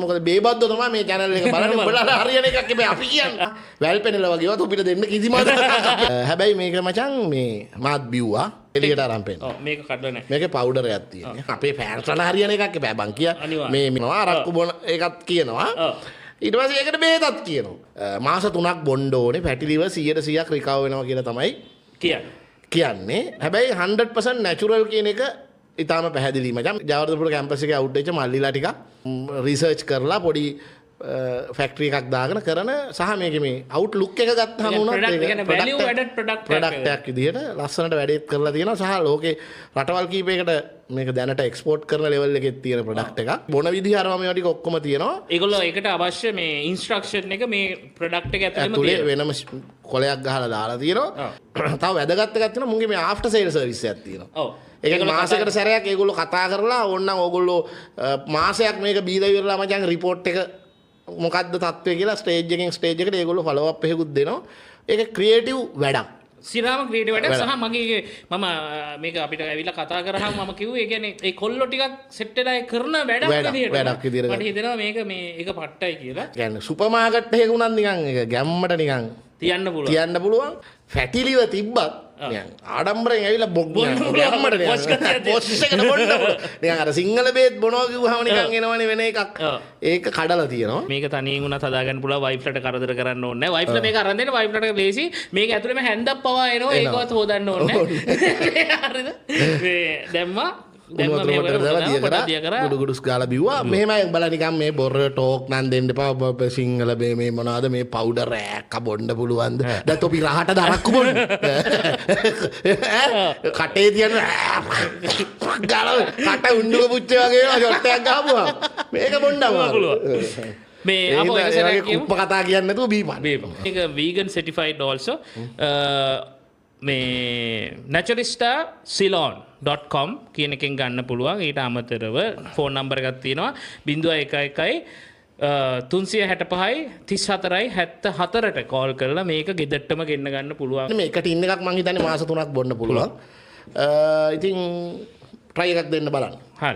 මොකද බේබද්දෝ තමයි මේ channel එක බලන්නේ උඹලා හරියන එකක් හැබැයි අපි කියන්නේ වැල් පෙනලා වගේවත් අපිට දෙන්න කිසිම හැබැයි මේක මචං මේ මාත් බිව්වා එළියට අරන් පෙන්න. ඔව් මේක කඩලා නැහැ. මේකේ පවුඩර් එකක් තියෙනවා. අපේ ෆෑන්ස් වල හරියන එකක් හැබැයි බං කිය මේ මොනවා අරක්කු බොන එකක් කියනවා. ඊට පස්සේ ඒකට බේතත් කියනවා. මාස 3ක් බොන්න ඕනේ පැටි liver 100%ක් රිකවර් වෙනවා කියලා තමයි කියන්නේ. හැබැයි 100% natural කියන එක ඉතාම පැහැදිලි මචං. ජයවර්ධනපුර කැම්පස් එකේ අවුට් වෙච්ච මල්ලිලා ටිකක් රිසර්ච් කරලා පොඩි ෆැක්ටරි එකක් දාගෙන කරන සහ මේකේ මේ අවුට්ලුක් එක ගත්තාම උනත් ඒක value added product එකක් විදිහට ලස්සනට වැඩේත් කරලා තියෙනවා සහ ලෝකේ රටවල් කීපයකට මේක දැනට එක්ස්පෝර්ට් කරන ලෙවල් එකේ තියෙන ප්‍රොඩක්ට් එකක් බොන විදිහ අරම මේවා ටික ඔක්කොම තියෙනවා ඒගොල්ලෝ ඒකට අවශ්‍ය මේ ඉන්ස්ට්‍රක්ෂන් එක මේ ප්‍රොඩක්ට් එක ඇතුලේ වෙනම කොලයක් ගහලා දාලා තියෙනවා තව වැදගත් එකක් තියෙනවා මුන්ගේ මේ ආෆ්ටර් සේල් සර්විස් එකක් තියෙනවා ඔව් ඒක මාසයකට සැරයක් ඒගොල්ලෝ කතා කරලා ඕනනම් ඕගොල්ලෝ මාසයක් මේක බීලා ඉවරලා මචං රිපෝට් එක මොකක්ද තත්ත්වය කියලා ස්ටේජ් එකෙන් ස්ටේජ් එකට ඒගොල්ලෝ ෆලෝ අප් එකකුත් දෙනවා ඒක ක්‍රියේටිව් වැඩක් සිරාම ක්‍රියේටිව් වැඩක් සහ මගේ මම මේක අපිට ඇවිල්ලා කතා කරාම මම කිව්වේ ඒ කියන්නේ ඒ කොල්ලෝ ටිකක් සෙට් වෙලා කරන වැඩක් විදියට මට හිතෙනවා මේක මේ ඒක පට්ටයි කියලා කියන්නේ සුපර් මාකට් එකක උනත් නිකන් ඒක ගැම්මට නිකන් තියන්න පුළුවන් ෆැටි liver තිබ්බත් ආඩම්බරෙන් ඇවිල්ලා ගැම්මට පොස් එකට බොන්න නිකන් අර සිංහල බේත් බොනවා කිව්වහම නිකන් එනවනේ වෙන එකක් ඒක කඩලා තියෙනවා මේක තනියෙන් උනත් හදාගන්න පුළුවන් වයිෆ්ලට කරදර කරන්න ඕනේ නැහැ වයිෆ්ලා මේක අරන් දෙන්න වයිෆ්ලට ලේසි මේක ඇතුළේම හැන්දක් පවා එනවා ඒකවත් හොදන්න ඕනේ නැහැ හරිද මේ දැම්මා ගුඩුගුඩුස් ගාලා බිව්වා මෙහෙමයි උඹලා නිකන් මේ බොර ටෝක් නම් දෙන්න එපා සිංහල මේ මොනවාද මේ පවුඩර් රෑක්ක බොන්න පුළුවන්ද දැන් තොපි රහට දරක්කු බොන්න කටේ තියන ගාලා කට උණ්ඩුක පුච්චේ වගේ ඒවා ෂොට් එකක් ගහපුවා මේක බොන්නම පුළුවන් මේ අපෝ ඒක සරයක් කුප්ප කතා කියන්නේ නැතුව බීපන් මේක vegan certified also මේ naturista.ceylon.com කියන එකෙන් ගන්න පුළුවන් ඊට අමතරව ෆෝන් නම්බර් එකක් තියෙනවා 0111 365 34යි 74ට කෝල් කරලා මේක ගෙදරටම ගෙන්න ගන්න පුළුවන් මේක ටින් එකක් මං හිතන්නේ මාස 3ක් බොන්න පුළුවන් ඉතින් try එකක් දෙන්න බලන්න හරි